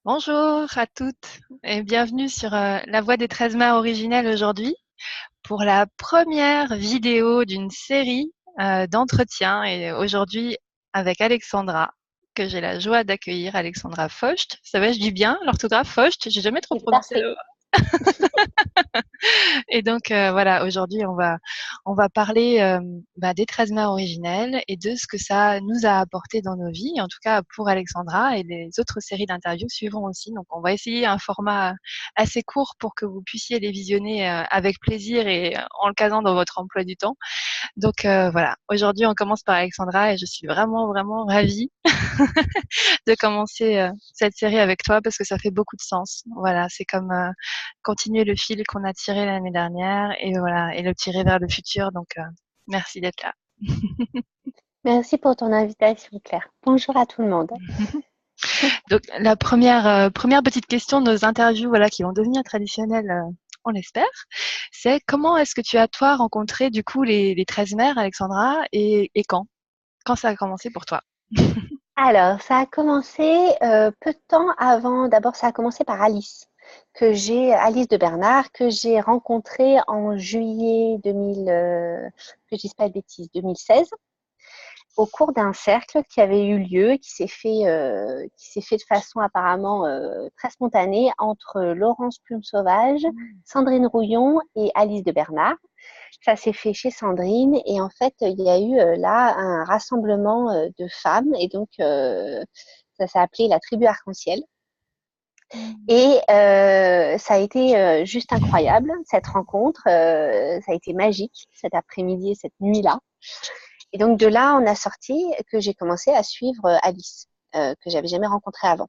Bonjour à toutes et bienvenue sur La Voix des 13 mères originelles aujourd'hui pour la première vidéo d'une série d'entretiens et aujourd'hui avec Alexandra que j'ai la joie d'accueillir, Alexandra Faust. Ça va, je dis bien l'orthographe Faust, j'ai jamais trop C'est prononcé. parfait. Et donc voilà, aujourd'hui on va parler des 13 mères originelles et de ce que ça nous a apporté dans nos vies, en tout cas pour Alexandra, et les autres séries d'interviews suivront aussi. Donc on va essayer un format assez court pour que vous puissiez les visionner avec plaisir et en le casant dans votre emploi du temps. Donc voilà, aujourd'hui on commence par Alexandra et je suis vraiment ravie de commencer cette série avec toi parce que ça fait beaucoup de sens. Voilà, c'est comme continuer le fil qu'on a tiré l'année dernière et voilà, et le tirer vers le futur. Donc merci d'être là. Merci pour ton invitation, Claire. Bonjour à tout le monde. Donc la première petite question de nos interviews, voilà, qui vont devenir traditionnelles, on l'espère, c'est comment est-ce que tu as toi rencontré du coup les 13 mères, Alexandra, et quand? Quand ça a commencé pour toi? Alors, ça a commencé peu de temps avant. D'abord, ça a commencé par Alice de Bernard, que j'ai rencontrée en juillet 2000, que je dise pas de bêtises, 2016, au cours d'un cercle qui avait eu lieu, qui s'est fait de façon apparemment très spontanée entre Laurence Plume Sauvage, Sandrine Rouillon et Alice de Bernard. Ça s'est fait chez Sandrine et en fait, il y a eu là un rassemblement de femmes et donc ça s'est appelé la tribu arc-en-ciel. Et ça a été juste incroyable, cette rencontre. Ça a été magique cet après-midi et cette nuit-là. Et donc de là, on a sorti que j'ai commencé à suivre Alice, que j'avais jamais rencontrée avant.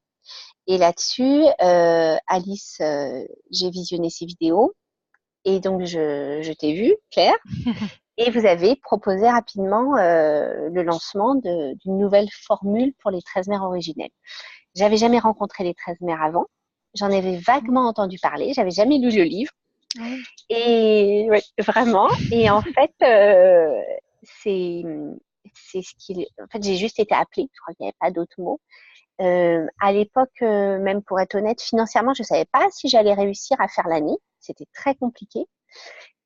Et là-dessus, Alice, j'ai visionné ses vidéos. Et donc, je t'ai vu, Claire, et vous avez proposé rapidement le lancement d'une nouvelle formule pour les 13 mères originelles. J'avais jamais rencontré les 13 mères avant. J'en avais vaguement entendu parler. J'avais jamais lu le livre. Oui. Et oui, vraiment. Et en fait, c'est ce qu'il. En fait, j'ai juste été appelée. Je crois qu'il n'y avait pas d'autres mots. À l'époque, même pour être honnête, financièrement, je ne savais pas si j'allais réussir à faire l'année. C'était très compliqué.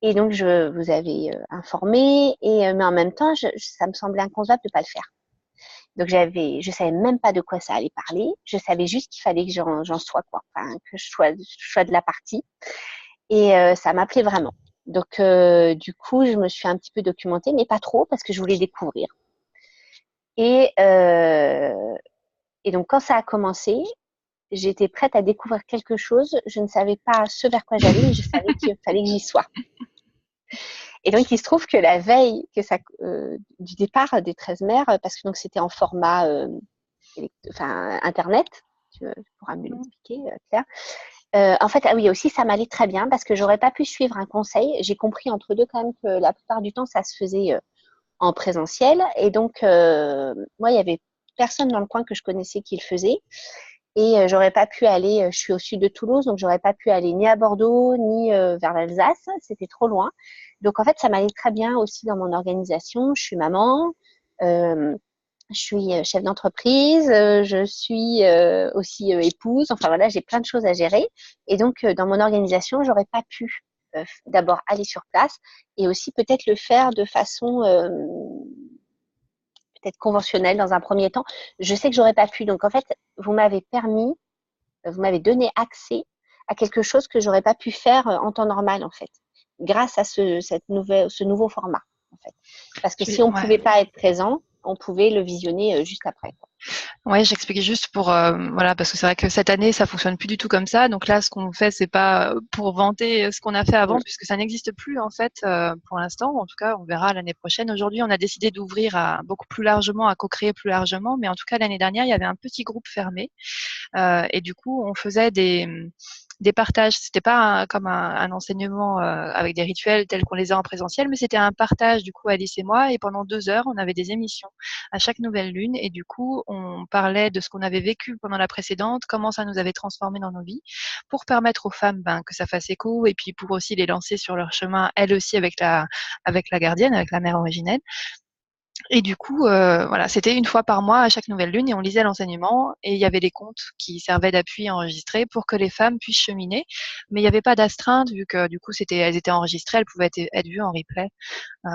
Et donc, je vous avais informé, mais en même temps, ça me semblait inconcevable de ne pas le faire. Donc, je savais même pas de quoi ça allait parler. Je savais juste qu'il fallait que j'en sois quoi, enfin, que je sois de la partie. Et ça m'appelait vraiment. Donc, du coup, je me suis un petit peu documentée, mais pas trop, parce que je voulais découvrir. Et, euh, et donc, quand ça a commencé, j'étais prête à découvrir quelque chose. Je ne savais pas ce vers quoi j'allais, mais je savais qu'il fallait que j'y sois. Et donc, il se trouve que la veille du départ des 13 mères, parce que donc c'était en format Internet, tu pourras me l'expliquer, Claire. En fait, ah oui, aussi, ça m'allait très bien parce que j'aurais pas pu suivre un conseil. J'ai compris entre deux quand même que la plupart du temps, ça se faisait en présentiel. Et donc, moi, il y avait personne dans le coin que je connaissais qui le faisait. Et j'aurais pas pu aller, je suis au sud de Toulouse, donc j'aurais pas pu aller ni à Bordeaux, ni vers l'Alsace, c'était trop loin. Donc en fait, ça m'allait très bien aussi dans mon organisation. Je suis maman, euh, je suis chef d'entreprise, je suis aussi épouse. Enfin voilà, j'ai plein de choses à gérer. Et donc dans mon organisation, j'aurais pas pu d'abord aller sur place et aussi peut-être le faire de façon peut-être conventionnelle dans un premier temps. Je sais que j'aurais pas pu. Donc en fait, vous m'avez donné accès à quelque chose que j'aurais pas pu faire en temps normal en fait, grâce à ce nouveau format en fait. Parce que si on Ouais. pouvait pas être présent, on pouvait le visionner juste après, quoi. Ouais, j'expliquais juste pour voilà parce que c'est vrai que cette année ça fonctionne plus du tout comme ça. Donc là, ce qu'on fait, c'est pas pour vanter ce qu'on a fait avant, Mm. puisque ça n'existe plus en fait pour l'instant. En tout cas, on verra l'année prochaine. Aujourd'hui, on a décidé d'ouvrir à beaucoup plus largement, à co-créer plus largement. Mais en tout cas, l'année dernière, il y avait un petit groupe fermé et du coup, on faisait des partages. C'était pas comme un enseignement avec des rituels tels qu'on les a en présentiel, mais c'était un partage du coup Alice et moi. Et pendant 2 heures, on avait des émissions à chaque nouvelle lune. Et du coup, on parlait de ce qu'on avait vécu pendant la précédente, comment ça nous avait transformé dans nos vies, pour permettre aux femmes que ça fasse écho, et puis pour aussi les lancer sur leur chemin, elles aussi avec la gardienne, avec la mère originelle. Et du coup, voilà, c'était une fois par mois à chaque nouvelle lune et on lisait l'enseignement et il y avait des contes qui servaient d'appui enregistrés pour que les femmes puissent cheminer. Mais il n'y avait pas d'astreinte vu que du coup, elles étaient enregistrées, elles pouvaient être vues en replay. Euh,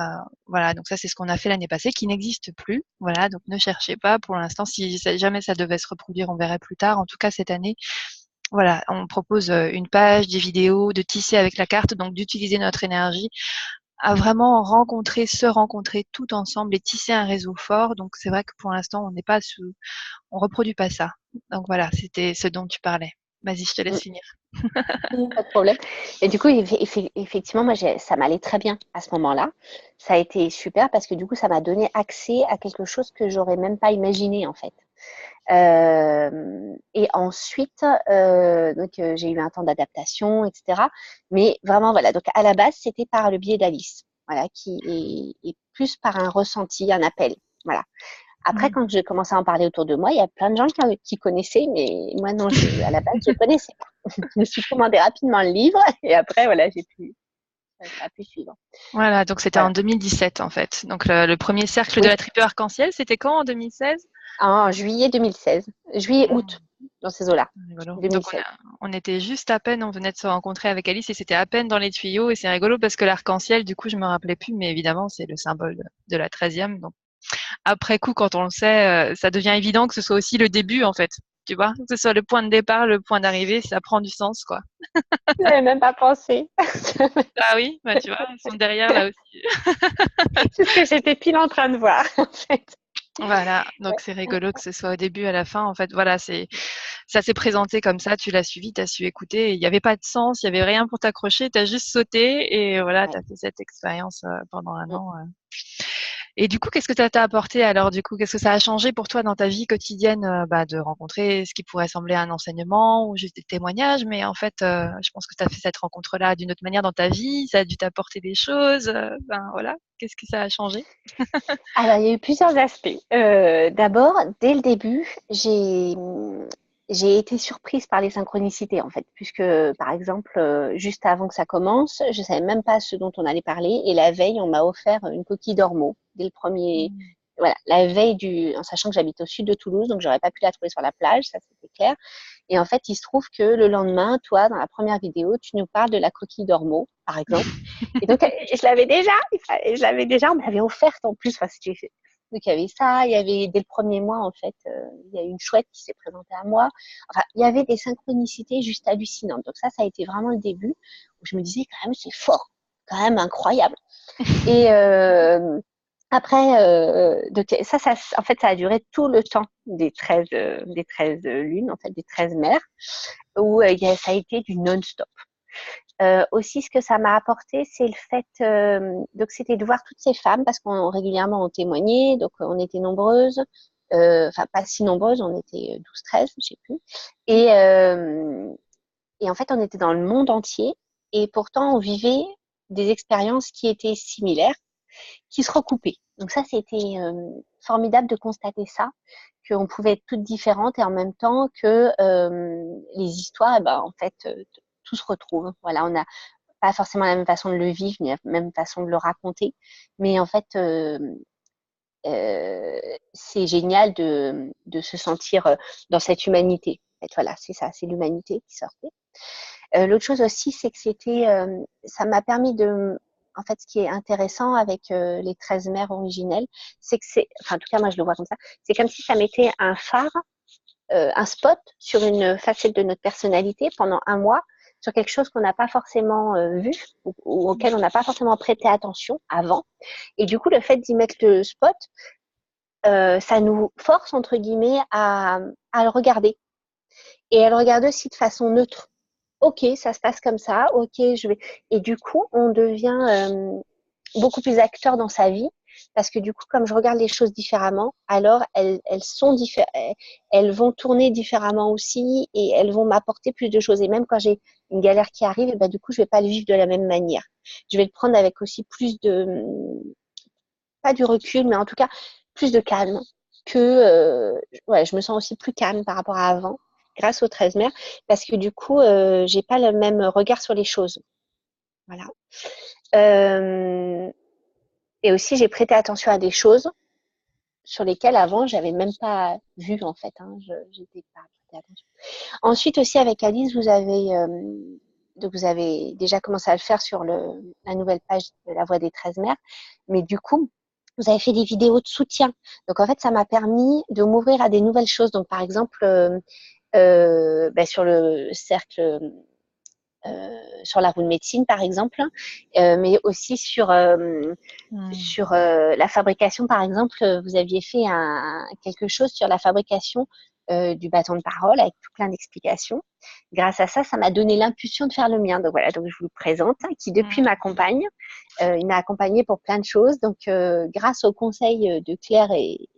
voilà, donc ça, c'est ce qu'on a fait l'année passée, qui n'existe plus. Voilà, donc ne cherchez pas pour l'instant. Si jamais ça devait se reproduire, on verrait plus tard. En tout cas, cette année, voilà, on propose une page, des vidéos, de tisser avec la carte, donc d'utiliser notre énergie à vraiment se rencontrer tout ensemble et tisser un réseau fort. Donc c'est vrai que pour l'instant, on reproduit pas ça. Donc voilà, c'était ce dont tu parlais. Vas-y, je te laisse finir. Pas de problème. Et du coup, effectivement, moi, ça m'allait très bien à ce moment-là. Ça a été super parce que du coup, ça m'a donné accès à quelque chose que j'aurais même pas imaginé en fait. Et ensuite, j'ai eu un temps d'adaptation, etc. Mais vraiment, voilà. Donc à la base, c'était par le biais d'Alice, voilà, qui est plus par un ressenti, un appel, voilà. Après, quand j'ai commencé à en parler autour de moi, il y a plein de gens qui connaissaient, mais moi non, à la base, je connaissais pas. Je me suis commandé rapidement le livre et après, voilà, ça a pu suivre. Voilà, donc c'était Voilà. en 2017 en fait. Donc le premier cercle de Oui, la tribu arc-en-ciel, c'était quand en 2016? en juillet 2016, juillet-août, dans ces eaux-là, Rigolo. Donc 2016. on était juste à peine, on venait de se rencontrer avec Alice et c'était à peine dans les tuyaux et c'est rigolo parce que l'arc-en-ciel, du coup, je me rappelais plus, mais évidemment, c'est le symbole de la 13e. Donc après coup, quand on le sait, ça devient évident que ce soit aussi le début en fait. Tu vois, que ce soit le point de départ, le point d'arrivée, ça prend du sens, quoi. Je n'avais même pas pensé. Ah oui, bah tu vois, ils sont derrière là aussi. C'est ce que j'étais pile en train de voir, en fait. Voilà, donc Ouais. c'est rigolo que ce soit au début, à la fin. En fait, voilà, ça s'est présenté comme ça, tu l'as suivi, tu as su écouter. Il n'y avait pas de sens, il n'y avait rien pour t'accrocher, tu as juste sauté et voilà, tu Ouais. as fait cette expérience pendant un an. Et du coup, qu'est-ce que ça t'a apporté alors du coup, qu'est-ce que ça a changé pour toi dans ta vie quotidienne de rencontrer ce qui pourrait sembler un enseignement ou juste des témoignages, mais en fait, je pense que tu as fait cette rencontre-là d'une autre manière dans ta vie, ça a dû t'apporter des choses. Ben voilà, qu'est-ce que ça a changé? Alors, il y a eu plusieurs aspects. D'abord, dès le début, j'ai été surprise par les synchronicités, en fait, puisque, par exemple, juste avant que ça commence, je savais même pas ce dont on allait parler, et la veille, on m'a offert une coquille d'ormeau dès le premier. Mmh. Voilà, la veille en sachant que j'habite au sud de Toulouse, donc j'aurais pas pu la trouver sur la plage, ça c'était clair. Et en fait, il se trouve que le lendemain, toi, dans la première vidéo, tu nous parles de la coquille d'ormeau, par exemple. Et donc, je l'avais déjà, on me l'avait offerte en plus. Enfin, donc, il y avait ça, il y avait, dès le premier mois, en fait, il y a eu une chouette qui s'est présentée à moi. Enfin, il y avait des synchronicités juste hallucinantes. Donc, ça a été vraiment le début où je me disais, quand même, c'est fort, quand même incroyable. Et après, donc, en fait, ça a duré tout le temps des 13 lunes, en fait, des 13 mers, où ça a été du non-stop. Aussi, ce que ça m'a apporté, c'est le fait, donc c'était de voir toutes ces femmes, parce qu'on régulièrement on témoignait, donc on était nombreuses, enfin pas si nombreuses, on était 12-13, je sais plus. Et, euh, et en fait, on était dans le monde entier, et pourtant on vivait des expériences qui étaient similaires, qui se recoupaient. Donc ça, c'était formidable de constater ça, qu'on pouvait être toutes différentes et en même temps que les histoires, eh ben, en fait, tout se retrouve. Voilà, on n'a pas forcément la même façon de le vivre, ni la même façon de le raconter, mais en fait, c'est génial de se sentir dans cette humanité. En fait, voilà, c'est ça, c'est l'humanité qui sortait. L'autre chose aussi, c'est que ça m'a permis en fait, ce qui est intéressant avec les 13 mères originelles, c'est que enfin, en tout cas, moi, je le vois comme ça, c'est comme si ça mettait un phare, un spot sur une facette de notre personnalité pendant un mois, sur quelque chose qu'on n'a pas forcément vu ou auquel on n'a pas forcément prêté attention avant. Et du coup, le fait d'y mettre le spot, ça nous force, entre guillemets, à le regarder. Et à le regarder aussi de façon neutre. Ok, ça se passe comme ça, ok, je vais. Et du coup, on devient beaucoup plus acteur dans sa vie, parce que du coup, comme je regarde les choses différemment, alors elles vont tourner différemment aussi, et elles vont m'apporter plus de choses. Et même quand j'ai une galère qui arrive, et ben, du coup, je vais pas le vivre de la même manière. Je vais le prendre avec aussi plus de, pas du recul, mais en tout cas, plus de calme. Ouais, je me sens aussi plus calme par rapport à avant, grâce aux 13 mers, parce que du coup, j'ai pas le même regard sur les choses. Voilà. Euh, et aussi, j'ai prêté attention à des choses sur lesquels avant j'avais même pas vu en fait. Hein, j'étais pas prêtée attention. Ensuite aussi avec Alice, donc vous avez déjà commencé à le faire sur la nouvelle page de La Voix des 13 mères, mais du coup vous avez fait des vidéos de soutien. Donc en fait ça m'a permis de m'ouvrir à des nouvelles choses. Donc par exemple sur le cercle sur la roue de médecine, par exemple, mais aussi sur la fabrication, par exemple, vous aviez fait quelque chose sur la fabrication du bâton de parole avec tout plein d'explications. Grâce à ça, ça m'a donné l'impulsion de faire le mien. Donc voilà, donc je vous le présente, qui depuis m'accompagne. Il m'a accompagné pour plein de choses. Donc grâce aux conseils de Claire et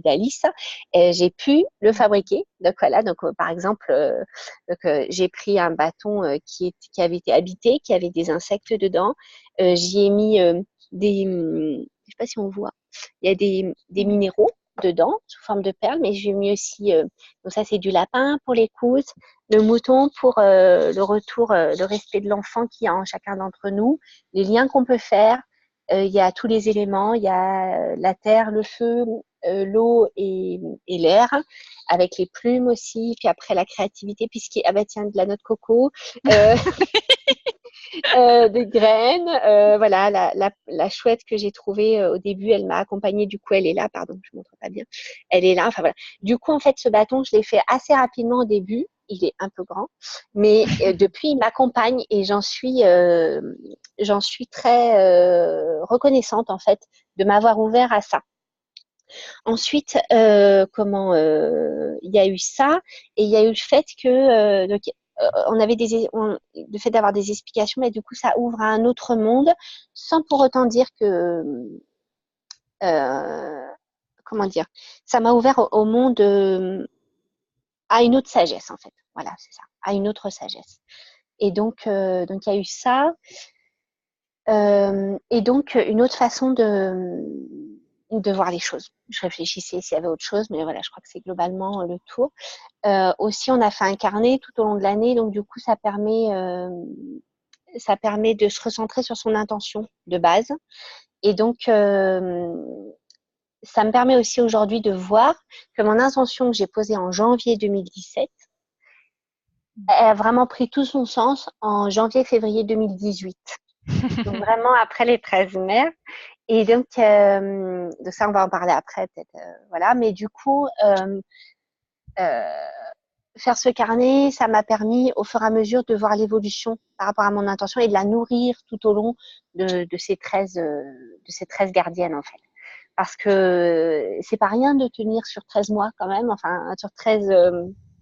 d'Alice, j'ai pu le fabriquer. Donc voilà, donc par exemple, j'ai pris un bâton qui avait été habité, qui avait des insectes dedans. J'y ai mis je sais pas si on voit, il y a des minéraux dedans sous forme de perles, mais j'ai mis aussi, donc ça c'est du lapin pour l'écoute, le mouton pour le retour, le respect de l'enfant qu'il y a en chacun d'entre nous, les liens qu'on peut faire. Il y a tous les éléments, il y a la terre, le feu, l'eau et l'air, avec les plumes aussi, puis après la créativité, puisqu'il ah bah tiens, de la noix de coco. Des graines. Voilà, la chouette que j'ai trouvée au début, elle m'a accompagnée. Du coup, elle est là. Pardon, je ne montre pas bien. Elle est là. Enfin voilà. Du coup, en fait, ce bâton, je l'ai fait assez rapidement au début. Il est un peu grand, mais depuis, il m'accompagne et j'en suis très reconnaissante en fait de m'avoir ouvert à ça. Ensuite, il y a eu ça et il y a eu le fait que on avait le fait d'avoir des explications, mais du coup, ça ouvre à un autre monde, sans pour autant dire que euh, comment dire, ça m'a ouvert au monde à une autre sagesse en fait. Voilà, c'est ça, à une autre sagesse. Et donc il y a eu ça. Et donc, une autre façon de voir les choses. Je réfléchissais s'il y avait autre chose, mais voilà, je crois que c'est globalement le tour. Aussi, on a fait un carnet tout au long de l'année, donc du coup, ça permet de se recentrer sur son intention de base. Et donc, ça me permet aussi aujourd'hui de voir que mon intention que j'ai posée en janvier 2017 a vraiment pris tout son sens en janvier-février 2018. Donc vraiment après les 13 mères. Et donc, de ça, on va en parler après, peut-être. Voilà. Mais du coup, faire ce carnet, ça m'a permis, au fur et à mesure, de voir l'évolution par rapport à mon intention et de la nourrir tout au long de ces 13 gardiennes, en fait. Parce que c'est pas rien de tenir sur 13 mois, quand même. Enfin, sur 13,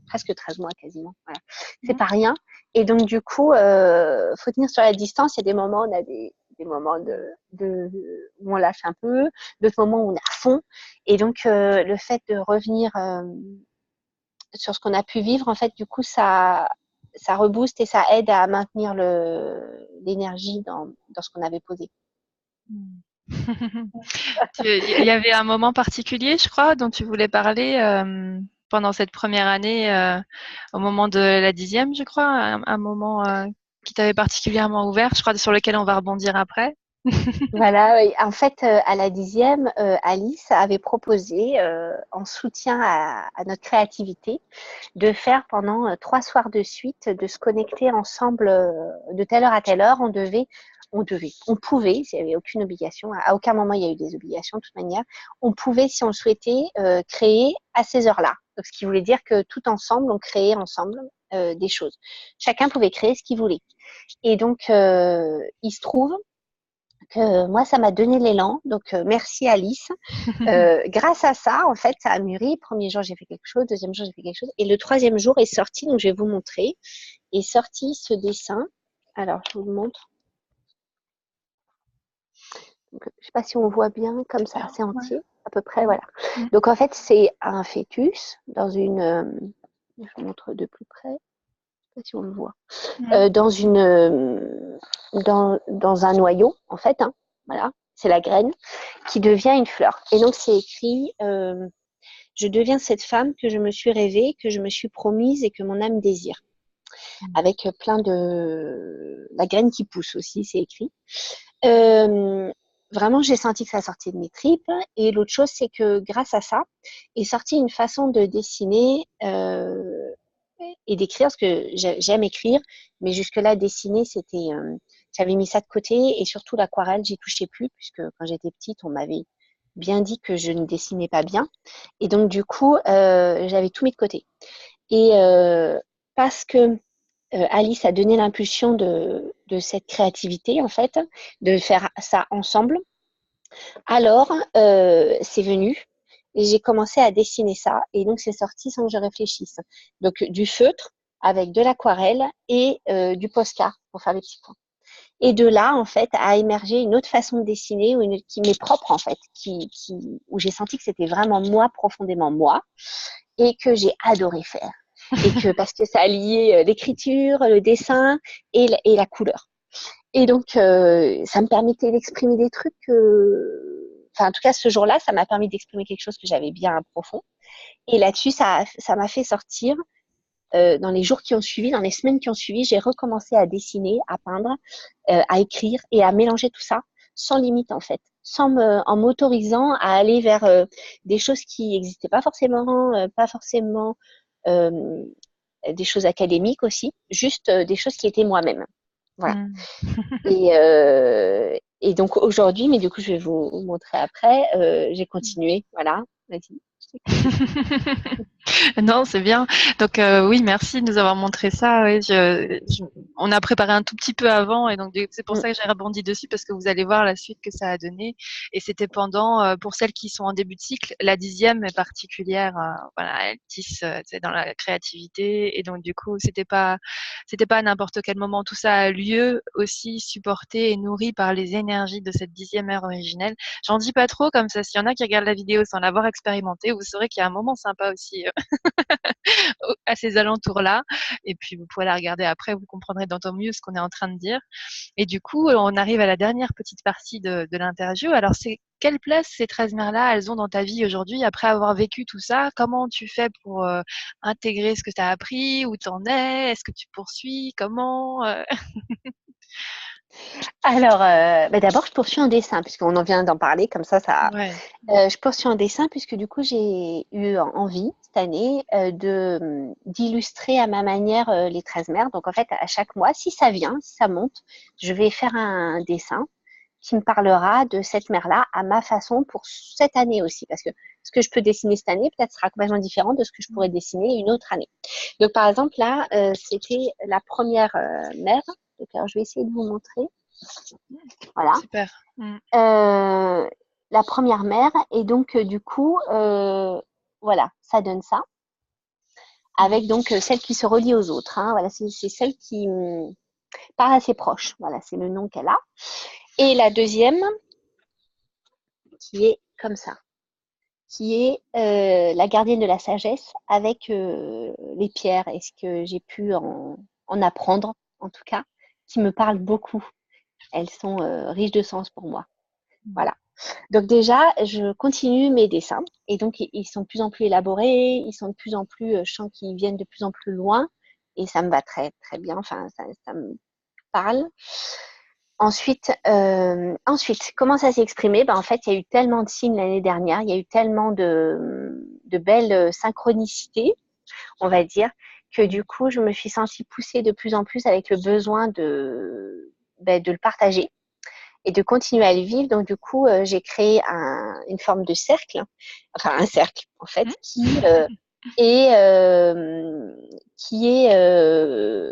presque 13 mois, quasiment. Voilà. C'est pas rien. Et donc, du coup, faut tenir sur la distance. Il y a des moments où on a des moments où on lâche un peu, d'autres moments où on est à fond. Et donc, le fait de revenir sur ce qu'on a pu vivre, en fait, du coup, ça rebooste et ça aide à maintenir l'énergie dans ce qu'on avait posé. Il y avait un moment particulier, je crois, dont tu voulais parler pendant cette première année, au moment de la 10e, je crois, un moment qui t'avait particulièrement ouvert, je crois, sur lequel on va rebondir après. Voilà, oui. En fait, à la 10e, Alice avait proposé, en soutien à notre créativité, de faire pendant 3 soirs de suite, de se connecter ensemble de telle heure à telle heure. On pouvait, s'il n'y avait aucune obligation, à aucun moment il y a eu des obligations de toute manière, on pouvait, si on le souhaitait, créer à ces heures-là. Donc, ce qui voulait dire que tout ensemble, on créait ensemble des choses. Chacun pouvait créer ce qu'il voulait. Et donc, il se trouve que moi, ça m'a donné l'élan. Donc, merci Alice. Grâce à ça, en fait, ça a mûri. Premier jour, j'ai fait quelque chose. Deuxième jour, j'ai fait quelque chose. Et le troisième jour est sorti. Donc, je vais vous montrer. Est sorti ce dessin. Alors, je vous le montre. Donc, je ne sais pas si on voit bien comme ça. C'est entier, à peu près. Voilà. Donc, en fait, c'est un fœtus dans une. Je vous montre de plus près. Je ne sais pas si on le voit. Dans un noyau, en fait. Hein, voilà. C'est la graine qui devient une fleur. Et donc, c'est écrit je deviens cette femme que je me suis rêvée, que je me suis promise et que mon âme désire. Avec plein de. La graine qui pousse aussi, c'est écrit. vraiment, j'ai senti que ça sortait de mes tripes. Et l'autre chose, c'est que grâce à ça, est sortie une façon de dessiner et d'écrire, parce que j'aime écrire, mais jusque-là, dessiner, j'avais mis ça de côté. Et surtout, l'aquarelle, j'y touchais plus, puisque quand j'étais petite, on m'avait bien dit que je ne dessinais pas bien. Et donc, du coup, j'avais tout mis de côté. Et parce que Alice a donné l'impulsion de cette créativité, en fait, de faire ça ensemble. Alors, c'est venu et j'ai commencé à dessiner ça. Et donc, c'est sorti sans que je réfléchisse. Donc, du feutre avec de l'aquarelle et du Posca pour faire les petits points. Et de là, en fait, a émergé une autre façon de dessiner qui m'est propre, en fait, où j'ai senti que c'était vraiment moi, profondément moi, et que j'ai adoré faire. Et que parce que ça alliait l'écriture, le dessin et la couleur. Et donc, ça me permettait d'exprimer des trucs enfin, en tout cas, ce jour-là, ça m'a permis d'exprimer quelque chose que j'avais bien profond. Et là-dessus, ça m'a fait sortir. Dans les jours qui ont suivi, dans les semaines qui ont suivi, j'ai recommencé à dessiner, à peindre, à écrire et à mélanger tout ça sans limite, en fait. En m'autorisant à aller vers des choses qui n'existaient pas forcément des choses académiques aussi, juste des choses qui étaient moi-même. Voilà. Mm. Et donc aujourd'hui, mais du coup, je vais vous montrer après, j'ai continué. Voilà. Vas-y, je t'écoute. Non, c'est bien. Donc oui, merci de nous avoir montré ça. Oui, on a préparé un tout petit peu avant et donc c'est pour Mm. ça que j'ai rebondi dessus parce que vous allez voir la suite que ça a donné. Et c'était pendant, pour celles qui sont en début de cycle, la 10e est particulière. Voilà, elle tisse, c'est dans la créativité et donc du coup, c'était pas à n'importe quel moment. Tout ça a lieu aussi supporté et nourri par les énergies de cette 10e ère originelle. J'en dis pas trop comme ça. S'il y en a qui regardent la vidéo sans l'avoir expérimenté, vous saurez qu'il y a un moment sympa aussi à ces alentours-là. Et puis, vous pourrez la regarder après, vous comprendrez d'autant mieux ce qu'on est en train de dire. Et du coup, on arrive à la dernière petite partie de l'interview. Alors, quelle place ces 13 mères-là, elles ont dans ta vie aujourd'hui après avoir vécu tout ça? Comment tu fais pour intégrer ce que tu as appris? Où t'en es? Est-ce que tu poursuis? Comment Alors, d'abord, je poursuis en dessin, puisqu'on en vient d'en parler, comme ça. Ouais. Je poursuis en dessin, puisque du coup, j'ai eu envie cette année d'illustrer à ma manière les 13 mères. Donc, en fait, à chaque mois, si ça vient, si ça monte, je vais faire un dessin qui me parlera de cette mère-là à ma façon pour cette année aussi. Parce que ce que je peux dessiner cette année, peut-être sera complètement différent de ce que je pourrais dessiner une autre année. Donc, par exemple, là, c'était la première mère. Donc, alors, je vais essayer de vous montrer. Voilà. Super. Mm. La première mère. Et donc, du coup, voilà, ça donne ça. Avec donc celle qui se relie aux autres. Hein. Voilà, c'est celle qui part assez proche. Voilà, c'est le nom qu'elle a. Et la deuxième, qui est comme ça, qui est la gardienne de la sagesse avec les pierres et ce que j'ai pu en apprendre, en tout cas, qui me parlent beaucoup. Elles sont riches de sens pour moi. Voilà. Donc déjà, je continue mes dessins et donc ils sont de plus en plus élaborés, ils sont de plus en plus, je sens qu'ils viennent de plus en plus loin et ça me va très très bien. Enfin, ça me parle. Ensuite, comment ça s'est exprimé? En fait, il y a eu tellement de signes l'année dernière, il y a eu tellement de belles synchronicités, on va dire, que du coup, je me suis sentie poussée de plus en plus avec le besoin de le partager et de continuer à le vivre. Donc, du coup, j'ai créé une forme de cercle, enfin un cercle, en fait, est, euh, qui est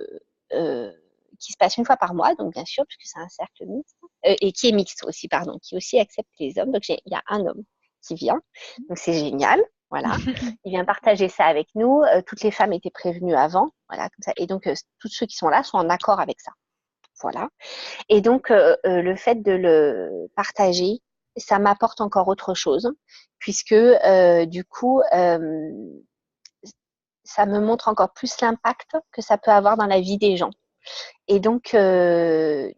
qui se passe une fois par mois, donc bien sûr, puisque c'est un cercle mixte, et qui est mixte aussi, pardon, qui aussi accepte les hommes. Donc, il y a un homme qui vient, donc c'est génial. Voilà, il vient partager ça avec nous. Toutes les femmes étaient prévenues avant, voilà, comme ça. Et donc, tous ceux qui sont là sont en accord avec ça. Voilà. Et donc, le fait de le partager, ça m'apporte encore autre chose, puisque du coup, ça me montre encore plus l'impact que ça peut avoir dans la vie des gens. Et donc, et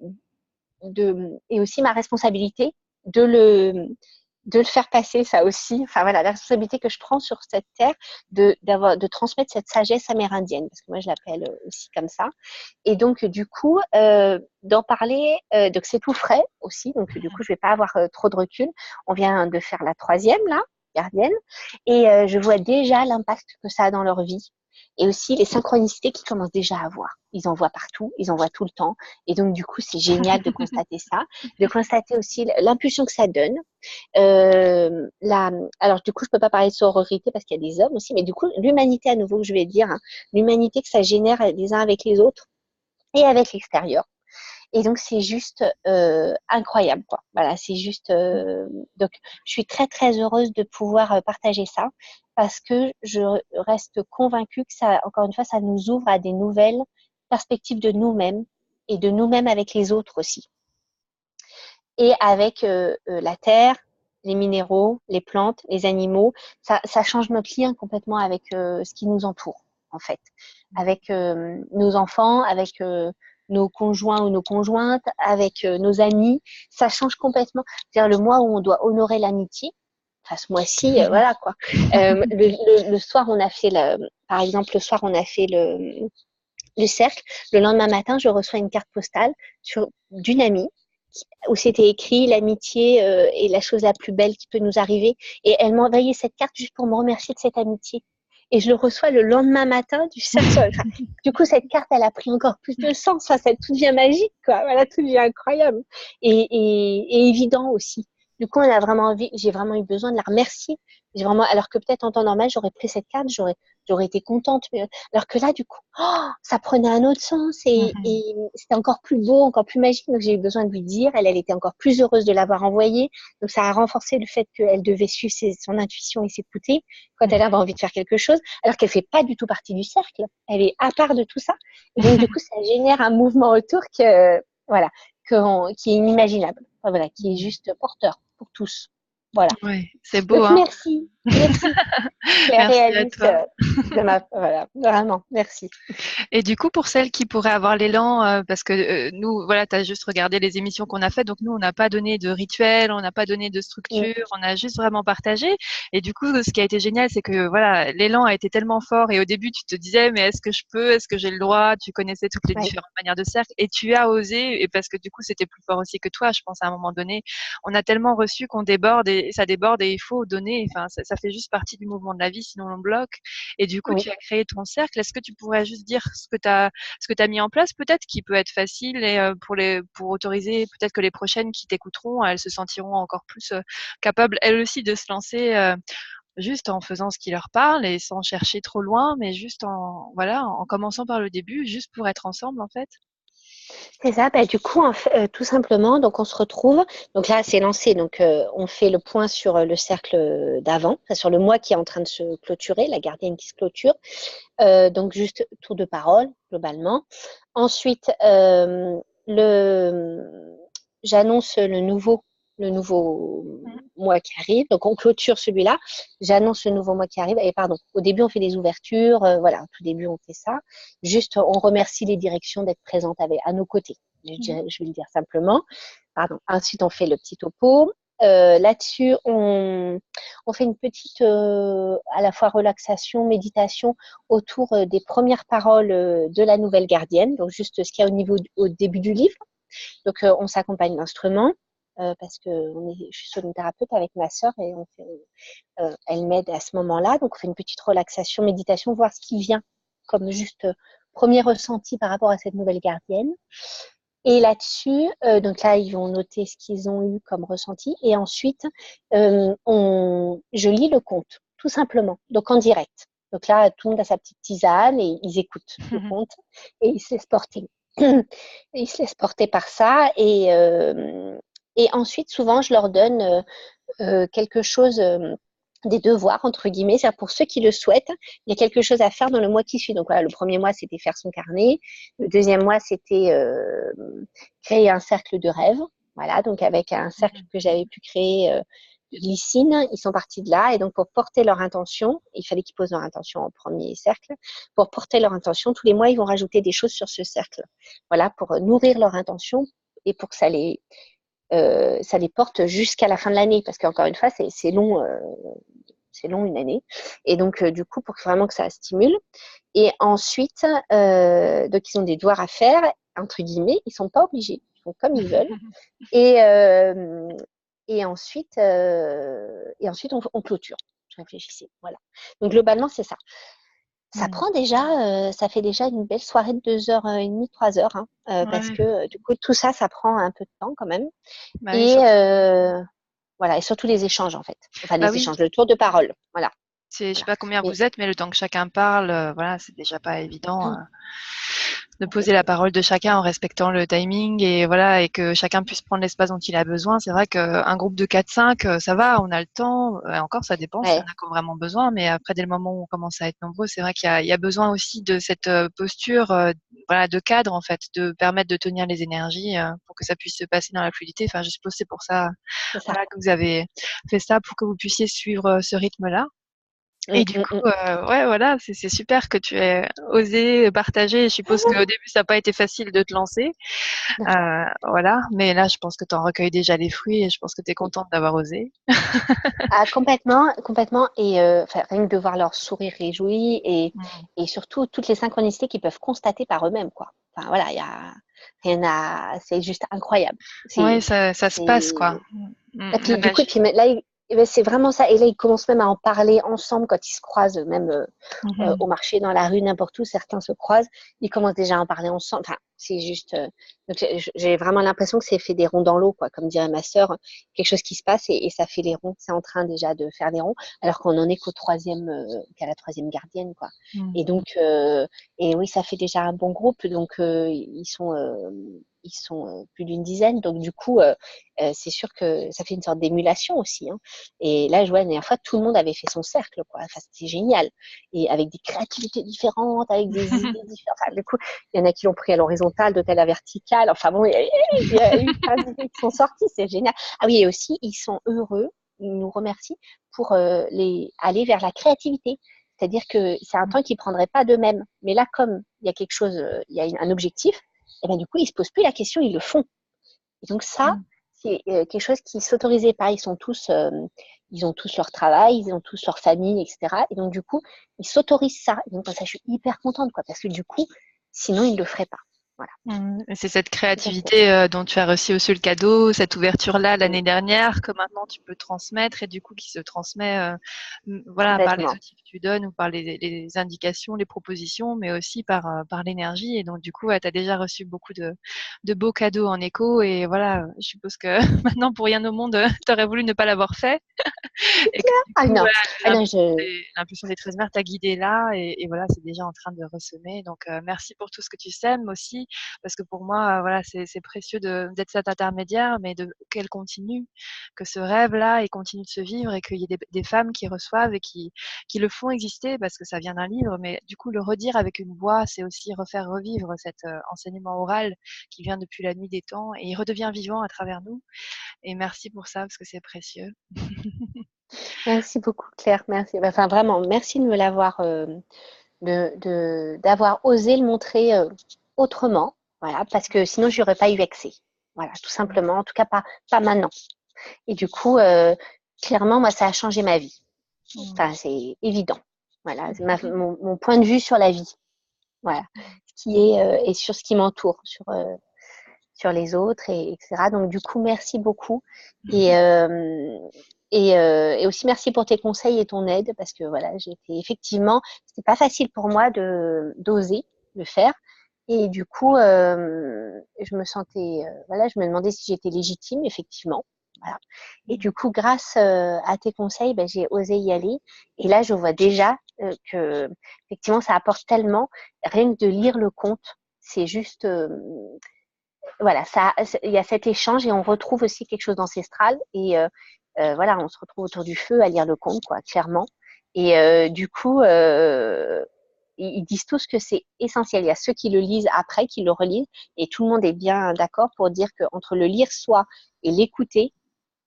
aussi ma responsabilité de de le faire passer, ça aussi. Enfin voilà, la responsabilité que je prends sur cette terre de transmettre cette sagesse amérindienne, parce que moi je l'appelle aussi comme ça. Et donc du coup, d'en parler, donc c'est tout frais aussi, donc du coup je vais pas avoir trop de recul. On vient de faire la 3e là, gardienne, et je vois déjà l'impact que ça a dans leur vie. Et aussi les synchronicités qu'ils commencent déjà à avoir. Ils en voient partout, ils en voient tout le temps. Et donc, du coup, c'est génial de constater ça, de constater aussi l'impulsion que ça donne. Alors, du coup, je peux pas parler de sororité parce qu'il y a des hommes aussi, mais du coup, l'humanité à nouveau, je vais dire, hein, l'humanité que ça génère les uns avec les autres et avec l'extérieur. Et donc, c'est juste incroyable, quoi. Voilà, c'est juste. Donc, je suis très, très heureuse de pouvoir partager ça parce que je reste convaincue que ça, encore une fois, ça nous ouvre à des nouvelles perspectives de nous-mêmes et de nous-mêmes avec les autres aussi. Et avec la terre, les minéraux, les plantes, les animaux, ça change notre lien complètement avec ce qui nous entoure, en fait. Avec nos enfants, avec nos conjoints ou nos conjointes, avec nos amis, ça change complètement. C'est-à-dire le mois où on doit honorer l'amitié, enfin ce mois-ci, voilà quoi. Le soir, on a fait par exemple, le soir, on a fait le cercle. Le lendemain matin, je reçois une carte postale d'une amie où c'était écrit l'amitié est la chose la plus belle qui peut nous arriver. Et elle m'a envoyé cette carte juste pour me remercier de cette amitié. Et je le reçois le lendemain matin du cercle. Enfin, du coup, cette carte, elle a pris encore plus de sens. Enfin, ça tout devient magique, quoi. Voilà, tout devient incroyable et évident aussi. Du coup, j'ai vraiment eu besoin de la remercier. Alors que peut-être en temps normal, j'aurais pris cette carte, j'aurais été contente. Alors que là, du coup, ça prenait un autre sens et c'était encore plus beau, encore plus magique. Donc, j'ai eu besoin de lui dire. Elle était encore plus heureuse de l'avoir envoyé. Donc, ça a renforcé le fait qu'elle devait suivre son intuition et s'écouter quand elle avait envie de faire quelque chose, alors qu'elle fait pas du tout partie du cercle. Elle est à part de tout ça. Et donc, du coup, ça génère un mouvement autour voilà, qui est inimaginable. Enfin, voilà, qui est juste porteur pour tous. Voilà. Ouais, c'est beau, Donc, hein. merci. Claire et Merci à Alice, toi. voilà, vraiment, merci. Et du coup, pour celles qui pourraient avoir l'élan, parce que nous, voilà, tu as juste regardé les émissions qu'on a faites, donc nous, on n'a pas donné de rituel, on n'a pas donné de Mm. structure, on a juste vraiment partagé. Et du coup, ce qui a été génial, c'est que voilà, l'élan a été tellement fort. Et au début, tu te disais, mais est-ce que je peux, est-ce que j'ai le droit? Tu connaissais toutes les Ouais, différentes manières de cercle, et tu as osé. Et parce que du coup, c'était plus fort aussi que toi, je pense à un moment donné, on a tellement reçu qu'on déborde et ça déborde et il faut donner. Enfin, ça fait juste partie du mouvement de la vie, sinon on bloque. Et du coup, oui. tu as créé ton cercle. Est-ce que tu pourrais juste dire ce que tu as mis en place, peut-être, qui peut être facile et pour autoriser peut-être que les prochaines qui t'écouteront, elles se sentiront encore plus capables, elles aussi, de se lancer juste en faisant ce qui leur parle et sans chercher trop loin, mais juste voilà, en commençant par le début, juste pour être ensemble, en fait. C'est ça. Bah, du coup, en fait, tout simplement, donc on se retrouve. Donc là, c'est lancé. Donc, on fait le point sur le cercle d'avant, enfin, sur le mois qui est en train de se clôturer, la gardienne qui se clôture. Donc, juste tour de parole, globalement. Ensuite, j'annonce le nouveau mois qui arrive. Donc, on clôture celui-là. J'annonce le nouveau mois qui arrive. Et pardon, au début, on fait des ouvertures. Voilà, au tout début, on fait ça. Juste, on remercie les directions d'être présentes à nos côtés. Je vais le dire simplement. Pardon. Ensuite, on fait le petit topo. Là-dessus, on fait une petite à la fois relaxation, méditation autour des premières paroles de la nouvelle gardienne, donc juste ce qu'il y a au début du livre. Donc, on s'accompagne d'instruments parce que je suis sonothérapeute avec ma sœur et elle m'aide à ce moment-là. Donc, on fait une petite relaxation, méditation, voir ce qui vient comme juste premier ressenti par rapport à cette nouvelle gardienne. Et là-dessus, donc là, ils vont noter ce qu'ils ont eu comme ressenti. Et ensuite, je lis le conte, tout simplement, donc en direct. Donc là, tout le monde a sa petite tisane et ils écoutent le conte et ils se laissent porter. Ils se laissent porter par ça. Et ensuite, souvent, je leur donne quelque chose, des devoirs, entre guillemets. C'est-à-dire pour ceux qui le souhaitent, il y a quelque chose à faire dans le mois qui suit. Donc voilà, le premier mois, c'était faire son carnet. Le deuxième mois, c'était créer un cercle de rêve. Voilà, donc avec un cercle que j'avais pu créer de glycine, ils sont partis de là. Et donc, pour porter leur intention, il fallait qu'ils posent leur intention en premier cercle. Pour porter leur intention, tous les mois, ils vont rajouter des choses sur ce cercle. Voilà, pour nourrir leur intention et pour que ça les ça les porte jusqu'à la fin de l'année, parce qu'encore une fois, c'est long, une année. Et donc, du coup, pour vraiment que ça stimule. Et ensuite, donc ils ont des devoirs à faire, entre guillemets, ils sont pas obligés, ils font comme ils veulent. Et, ensuite, on clôture. Je réfléchissais, voilà. Donc, globalement, c'est ça. Ça prend déjà, ça fait déjà une belle soirée de 2h30, 3 heures, hein, parce Ouais. que du coup, tout ça, ça prend un peu de temps quand même. Bah oui, Et surtout. voilà, et surtout les échanges, en fait. Enfin, Bah les oui. échanges, le tour de parole. Voilà. Je sais Voilà. pas combien Mais vous êtes, mais le temps que chacun parle, voilà, c'est déjà pas évident de c'est poser ça. la parole de chacun en respectant le timing et voilà, et que chacun puisse prendre l'espace dont il a besoin. C'est vrai qu'un groupe de 4-5, ça va, on a le temps. Encore, ça dépend s'il y Ouais, en a qui ont vraiment besoin, mais après, dès le moment où on commence à être nombreux, c'est vrai qu'il y a besoin aussi de cette posture, voilà, de cadre en fait, de permettre de tenir les énergies pour que ça puisse se passer dans la fluidité. Enfin, je suppose que c'est pour ça, c'est ça. voilà, que vous avez fait ça pour que vous puissiez suivre ce rythme-là. Et Mm, du mm, coup, mm. ouais, voilà, c'est super que tu aies osé partager. Je suppose qu'au début, ça n'a pas été facile de te lancer, voilà. Mais là, je pense que tu en recueilles déjà les fruits et je pense que tu es contente d'avoir osé. Ah, complètement, complètement. Et enfin, rien que de voir leur sourire réjoui Mmh. et surtout toutes les synchronicités qu'ils peuvent constater par eux-mêmes, quoi. Enfin, voilà, il y a rien à. C'est juste incroyable. Ouais, C'est, ça se passe, quoi. c'est... Et La puis, du coup, et magie. puis là, eh ben, c'est vraiment ça. Et là, ils commencent même à en parler ensemble quand ils se croisent, même Mmh. au marché, dans la rue, n'importe où, certains se croisent. Ils commencent déjà à en parler ensemble. Enfin, c'est juste. Donc, j'ai vraiment l'impression que c'est fait des ronds dans l'eau, quoi. Comme dirait ma sœur, quelque chose qui se passe et ça fait les ronds. C'est en train déjà de faire des ronds, alors qu'on en est qu'à la troisième gardienne, quoi. Mmh. Et donc, et oui, ça fait déjà un bon groupe. Donc, ils sont plus d'une dizaine. Donc, du coup, c'est sûr que ça fait une sorte d'émulation aussi, hein. Et là, je vois, la dernière fois, tout le monde avait fait son cercle, quoi. Enfin, c'était génial. Et avec des créativités différentes, avec des idées différentes. Enfin, du coup, il y en a qui l'ont pris à l'horizontale, d'autres à la verticale. Enfin, bon, il y a eu plein d'idées qui sont sorties. C'est génial. Ah oui, et aussi, ils sont heureux. Ils nous remercient pour aller vers la créativité. C'est-à-dire que c'est un temps qu'ils ne prendraient pas d'eux-mêmes. Mais là, comme il y a quelque chose, il y a un objectif, et ben, du coup, ils ne se posent plus la question, ils le font. Et donc ça, Mmh. c'est quelque chose qui s'autorisait pas. Ils ont tous leur travail, ils ont tous leur famille, etc. Et donc du coup, ils s'autorisent ça. Et donc ça, je suis hyper contente, quoi, parce que du coup, sinon ils le feraient pas. Voilà. Et c'est cette Ça, c'est créativité dont tu as reçu aussi le cadeau, cette ouverture-là mm, l'année dernière, que maintenant tu peux transmettre et du coup qui se transmet voilà, par les complètement. outils que tu donnes ou par les indications, les propositions, mais aussi par l'énergie. Et donc du coup, tu as déjà reçu beaucoup de beaux cadeaux en écho. Et voilà, je suppose que maintenant, pour rien au monde, tu aurais voulu ne pas l'avoir fait. Et que du Ah coup, non, voilà, ah non, je. l'impulsion des 13 mers t'a guidé là et voilà, c'est déjà en train de ressemer. Donc, merci pour tout ce que tu sèmes aussi, parce que pour moi, voilà, c'est précieux d'être cet intermédiaire, mais qu'elle continue, que ce rêve-là, il continue de se vivre et qu'il y ait des femmes qui reçoivent et qui le font exister parce que ça vient d'un livre, mais du coup, le redire avec une voix, c'est aussi refaire revivre cet enseignement oral qui vient depuis la nuit des temps et il redevient vivant à travers nous. Et merci pour ça parce que c'est précieux. Merci beaucoup, Claire. Merci. Enfin, vraiment, merci de me l'avoir, d'avoir osé le montrer autrement. Voilà, parce que sinon, j'y aurais pas eu accès. Voilà, tout simplement. En tout cas, pas maintenant. Et du coup, clairement, moi, ça a changé ma vie. Mmh. Enfin, c'est évident. Voilà, c'est mon point de vue sur la vie. Voilà, ce qui est et sur ce qui m'entoure, sur les autres, etc. Donc, du coup, merci beaucoup. Et, et aussi, merci pour tes conseils et ton aide, parce que voilà, effectivement, c'était pas facile pour moi d'oser le faire. Et du coup, je me sentais, voilà, je me demandais si j'étais légitime, effectivement. Voilà. Et du coup, grâce à tes conseils, ben, j'ai osé y aller. Et là, je vois déjà que, effectivement, ça apporte tellement. Rien que de lire le conte, c'est juste, voilà, ça, il y a cet échange et on retrouve aussi quelque chose d'ancestral. Et voilà, on se retrouve autour du feu à lire le conte, quoi, clairement. Et du coup, ils disent tous que c'est essentiel. Il y a ceux qui le lisent après, qui le relisent, et tout le monde est bien d'accord pour dire qu'entre le lire soi et l'écouter,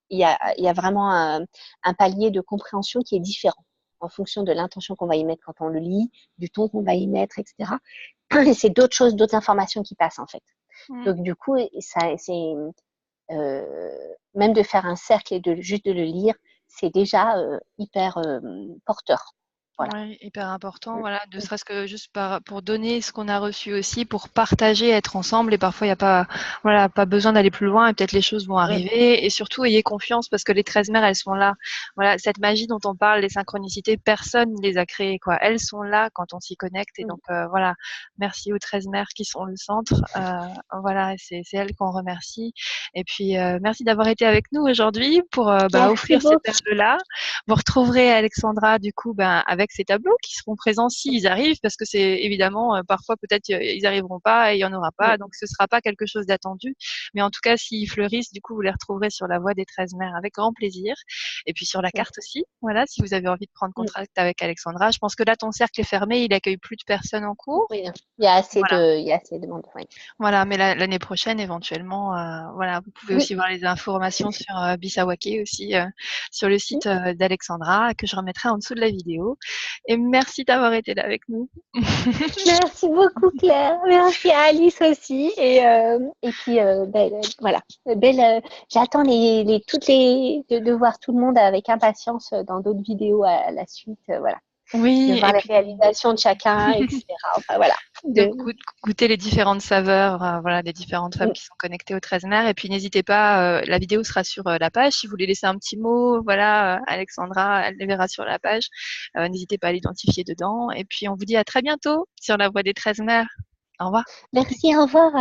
il y a vraiment un palier de compréhension qui est différent en fonction de l'intention qu'on va y mettre quand on le lit, du ton qu'on va y mettre, etc. Et c'est d'autres choses, d'autres informations qui passent en fait. Mmh. Donc du coup, ça, euh, même de faire un cercle et juste de le lire, c'est déjà hyper porteur. Voilà. Ouais, hyper important, Mm, voilà, ne mm, serait-ce que juste pour donner ce qu'on a reçu aussi, pour partager, être ensemble et parfois il y a pas, voilà, pas besoin d'aller plus loin et peut-être les choses vont mm, arriver et surtout ayez confiance parce que les 13 mères, elles sont là. Voilà, cette magie dont on parle, les synchronicités, personne ne les a créées, quoi. Elles sont là quand on s'y connecte et mm. donc, voilà. Merci aux 13 mères qui sont le centre. Voilà, c'est elles qu'on remercie et puis, merci d'avoir été avec nous aujourd'hui pour, Merci offrir ces beaucoup. perles-là. Vous retrouverez Alexandra du coup avec ces tableaux qui seront présents s'ils arrivent parce que c'est évidemment parfois peut-être ils arriveront pas et il y en aura Mm, pas donc ce sera pas quelque chose d'attendu mais en tout cas s'ils fleurissent du coup vous les retrouverez sur la voie des 13 mères avec grand plaisir et puis sur la mm, carte aussi voilà si vous avez envie de prendre mm. contact avec Alexandra je pense que là ton cercle est fermé il accueille plus de personnes en cours Oui, voilà il y a assez de monde. Oui. voilà, mais l'année prochaine, éventuellement, voilà, vous pouvez Oui. aussi voir les informations sur Bissawake aussi, sur le Mm. site d'Alexandra, que je remettrai en dessous de la vidéo. Et merci d'avoir été là avec nous. Merci beaucoup Claire, merci à Alice aussi et puis voilà, j'attends de voir tout le monde avec impatience dans d'autres vidéos à la suite, voilà, de Oui, voir et les puis réalisations de chacun, etc. Enfin voilà. de De, goûter les différentes saveurs, voilà, des différentes femmes mm, qui sont connectées aux 13 mers. Et puis n'hésitez pas, la vidéo sera sur la page. Si vous voulez laisser un petit mot, voilà, Alexandra, elle les verra sur la page. N'hésitez pas à l'identifier dedans. Et puis on vous dit à très bientôt sur la voie des 13 mers. Au revoir. merci, au revoir.